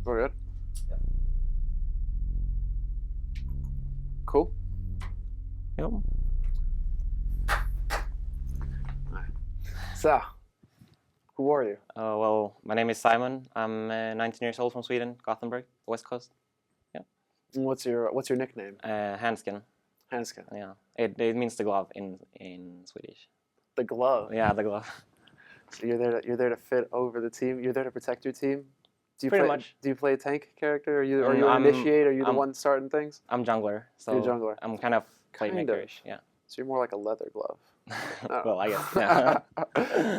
We're good? Yep. Cool. Yep. So, who are you? Well, my name is Simon. I'm 19 years old from Sweden, Gothenburg, West Coast. Yeah. And what's your nickname? Handsken. Handsken. Yeah. It means the glove in Swedish. The glove. Yeah, the glove. So you're there to fit over the team. You're there to protect your team. Pretty much. Do you play a tank character? Are you an initiate? Are you the one starting things? I'm jungler, so you're jungler. I'm kind of playmaker-ish. Yeah. So you're more like a leather glove. Well, I guess. Yeah.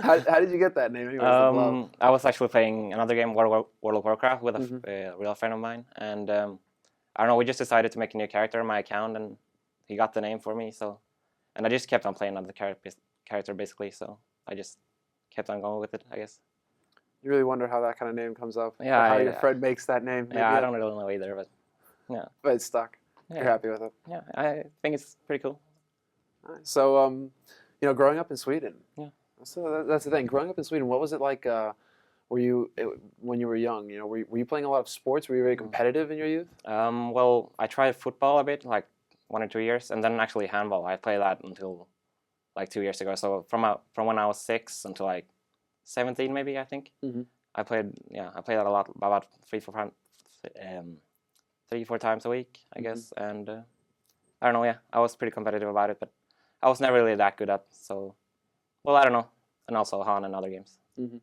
How did you get that name? Anyways, the glove? I was actually playing another game, World of Warcraft, with a real friend of mine, and I don't know. We just decided to make a new character on my account, and he got the name for me. So, and I just kept on playing another character basically. So I just kept on going with it, I guess. You really wonder how that kind of name comes up. Yeah. Or how your friend makes that name. Yeah, I don't really know either, but yeah. But it's stuck. Yeah. You're happy with it. Yeah, I think it's pretty cool. So, growing up in Sweden. Yeah. So that's the thing. Growing up in Sweden, what was it like? When you were young? Were you playing a lot of sports? Were you very competitive in your youth? Well, I tried football a bit, like 1 or 2 years, and then actually handball. I played that until like 2 years ago. So from when I was 6 until like 17, maybe, I think. Mm-hmm. I played that a lot, about 3-4 times a week, I guess. And I don't know. Yeah, I was pretty competitive about it, but I was never really that good at. So, well, I don't know. And also HoN and other games. Mm-hmm.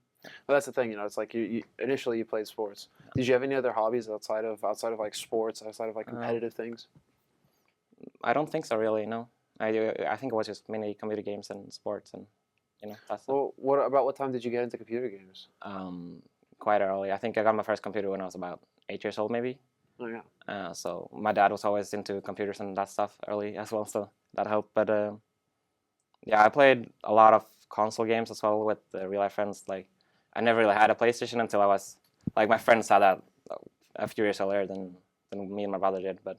Well, that's the thing. It's like you initially you played sports. Did you have any other hobbies outside of like sports, outside of like competitive things? I don't think so, really. No, I think it was just mainly computer games and sports, and that's. Well, what time did you get into computer games? Quite early. I think I got my first computer when I was about 8 years old, maybe. Oh yeah. So my dad was always into computers and that stuff early as well, so that helped. But yeah, I played a lot of console games as well with real life friends. Like, I never really had a PlayStation until I was like, my friends had that a few years earlier than me and my brother did. But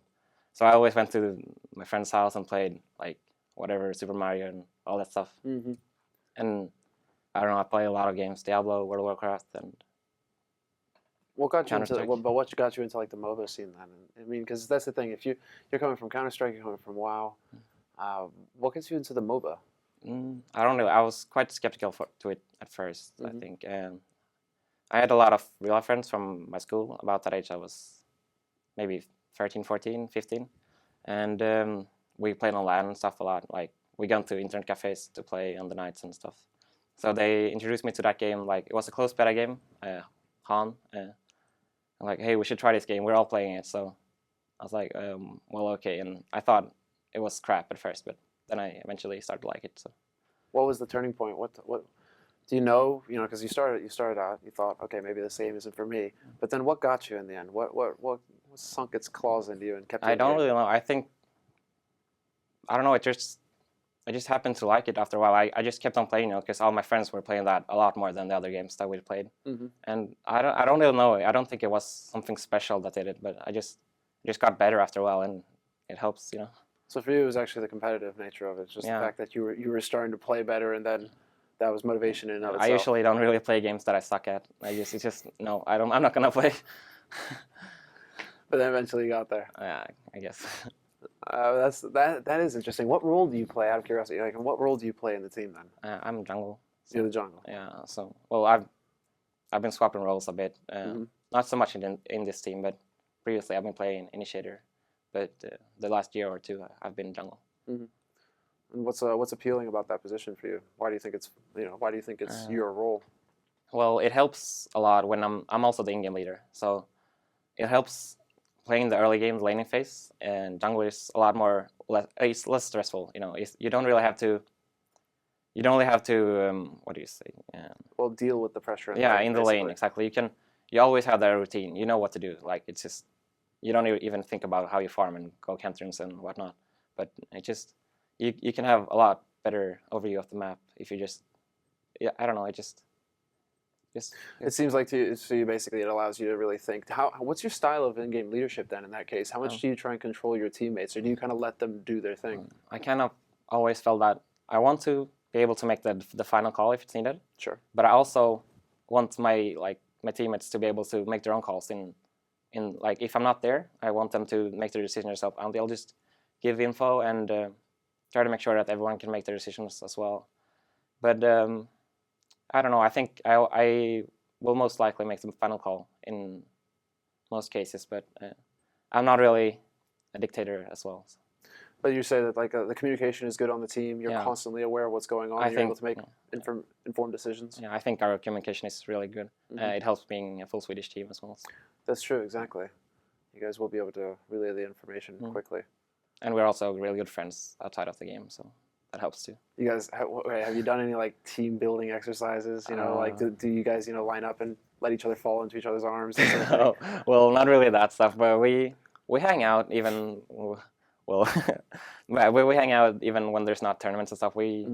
so I always went to my friend's house and played like whatever, Super Mario and all that stuff. Mm-hmm. And I don't know, I played a lot of games, Diablo, World of Warcraft, and what got you Counter-Strike. what got you into like the MOBA scene then? I mean, because that's the thing. If you're coming from Counter-Strike, you're coming from WoW. What gets you into the MOBA? I don't know. I was quite skeptical to it at first, I think. I had a lot of real friends from my school. About that age, I was maybe 13, 14, 15. And we played on LAN and stuff a lot. Like, we got to internet cafes to play on the nights and stuff. So they introduced me to that game. Like, it was a closed beta game, HoN. I'm like, hey, we should try this game. We're all playing it. So I was like, well, okay. And I thought it was crap at first, but then I eventually started to like it. So, what was the turning point? What do you know? Because you started out, you thought, okay, maybe this game isn't for me. But then, what got you in the end? What sunk its claws into you and kept you? I don't really know. I think, I don't know. I just happened to like it after a while. I just kept on playing, because all my friends were playing that a lot more than the other games that we played. And I don't really know. I don't think it was something special that did it, but I just got better after a while, and it helps, So for you, it was actually the competitive nature of it. It's just the fact that you were starting to play better, and then that was motivation in and of itself. I usually don't really play games that I suck at. No, I'm not gonna play. But then eventually you got there. Yeah, I guess. That is interesting. What role do you play, out of curiosity? Like, what role do you play in the team then? I'm jungle. So you're the jungle. Yeah. So, well, I've been swapping roles a bit. Not so much in this team, but previously I've been playing initiator. But the last year or two, I've been jungle. And what's appealing about that position for you? Why do you think it's your role? Well, it helps a lot when I'm also the in-game leader, so it helps playing the early game, laning phase, and jungle is a lot more it's less stressful. You don't really have to. You don't really have to. What do you say? Well, deal with the pressure. In the lane, exactly. You always have that routine. You know what to do. Like, it's just, you don't even think about how you farm and go counterings and whatnot. But it just, you can have a lot better overview of the map if you just, I don't know, it seems like to you basically it allows you to really think. What's your style of in-game leadership then in that case? How much do you try and control your teammates, or do you kind of let them do their thing? I kind of always felt that I want to be able to make the final call if it's needed. Sure. But I also want my teammates to be able to make their own calls in in like if I'm not there, I want them to make their decision themselves, and they'll just give info and try to make sure that everyone can make their decisions as well. But I don't know. I think I will most likely make the final call in most cases, but I'm not really a dictator as well. So. But you say that like the communication is good on the team. You're Yeah. constantly aware of what's going on. You're able to make informed decisions. Yeah, I think our communication is really good. Mm-hmm. It helps being a full Swedish team as well. So. That's true, exactly. You guys will be able to relay the information quickly. And we're also really good friends outside of the game, so that helps too. You guys, have you done any like team building exercises? You know, like do you guys line up and let each other fall into each other's arms? No, well, not really that stuff, but we hang out even. Well, we hang out even when there's not tournaments and stuff. We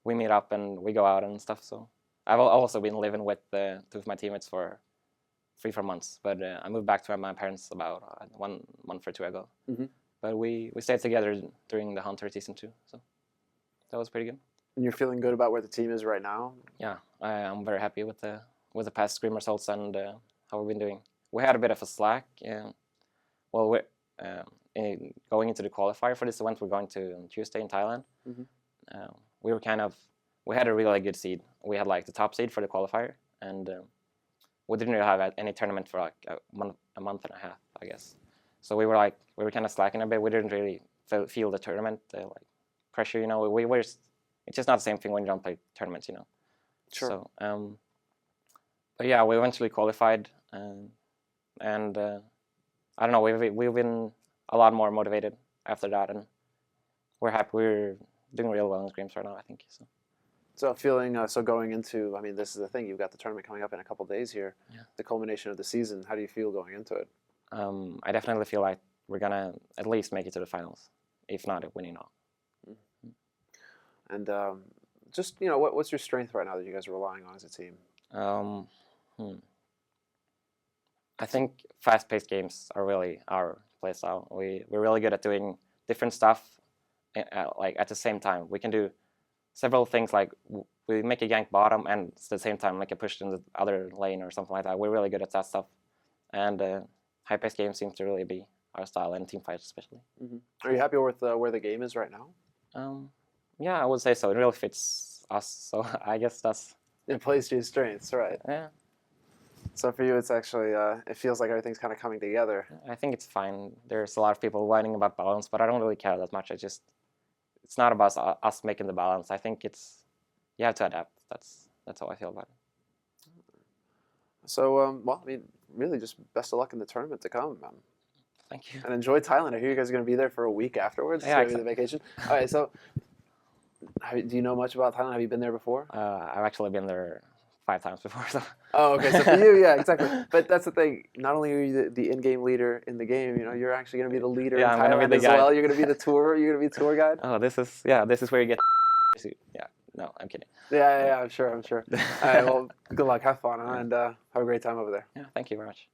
meet up and we go out and stuff. So I've also been living with two of my teammates for 3-4 months, but I moved back to my parents about 1 month or 2 ago. Mm-hmm. But we stayed together during the HoNTour season 2, so that was pretty good. And you're feeling good about where the team is right now? Yeah, I'm very happy with the past scrim results and how we've been doing. We had a bit of a slack. Well, we're going into the qualifier for this event. We're going to on Tuesday in Thailand. Mm-hmm. We had a really good seed. We had like the top seed for the qualifier, and we didn't really have any tournament for like a month and a half, I guess. So we were kind of slacking a bit. We didn't really feel the tournament like pressure, you know. It's just not the same thing when you don't play tournaments, you know. Sure. So, but yeah, we eventually qualified, and I don't know. We've been a lot more motivated after that, and we're happy. We're doing real well in scrims right now, I think. So feeling so going into, I mean, this is the thing. You've got the tournament coming up in a couple of days here. Yeah. The culmination of the season. How do you feel going into it? I definitely feel like we're gonna at least make it to the finals, if not winning all. Mm-hmm. And just what's your strength right now that you guys are relying on as a team? I think fast-paced games are really our playstyle. We're really good at doing different stuff like at the same time. We can do several things, like we make a gank bottom and at the same time make a push in the other lane or something like that. We're really good at that stuff, and high-paced games seems to really be our style, and team fights especially. Mm-hmm. Are you happy with where the game is right now? Yeah, I would say so. It really fits us, so I guess it plays to your strengths, right? Yeah. So for you, it's actually it feels like everything's kind of coming together. I think it's fine. There's a lot of people whining about balance, but I don't really care that much. It's not about us making the balance. I think you have to adapt. That's how I feel about it. So well, I mean, really, just best of luck in the tournament to come, man. Thank you. And enjoy Thailand. I hear you guys are going to be there for a week afterwards. Yeah, the vacation. All right. So, do you know much about Thailand? Have you been there before? I've actually been there 5 times before. So. Oh, okay. So for you, yeah, exactly. But that's the thing. Not only are you the in-game leader in the game, you're actually going to be the leader in Thailand as well. You're going to be the tour. You're going to be tour guide. Oh, this is where you get. Yeah. No, I'm kidding. Yeah. I'm sure. All right. Well, good luck. Have fun, and have a great time over there. Yeah. Thank you very much.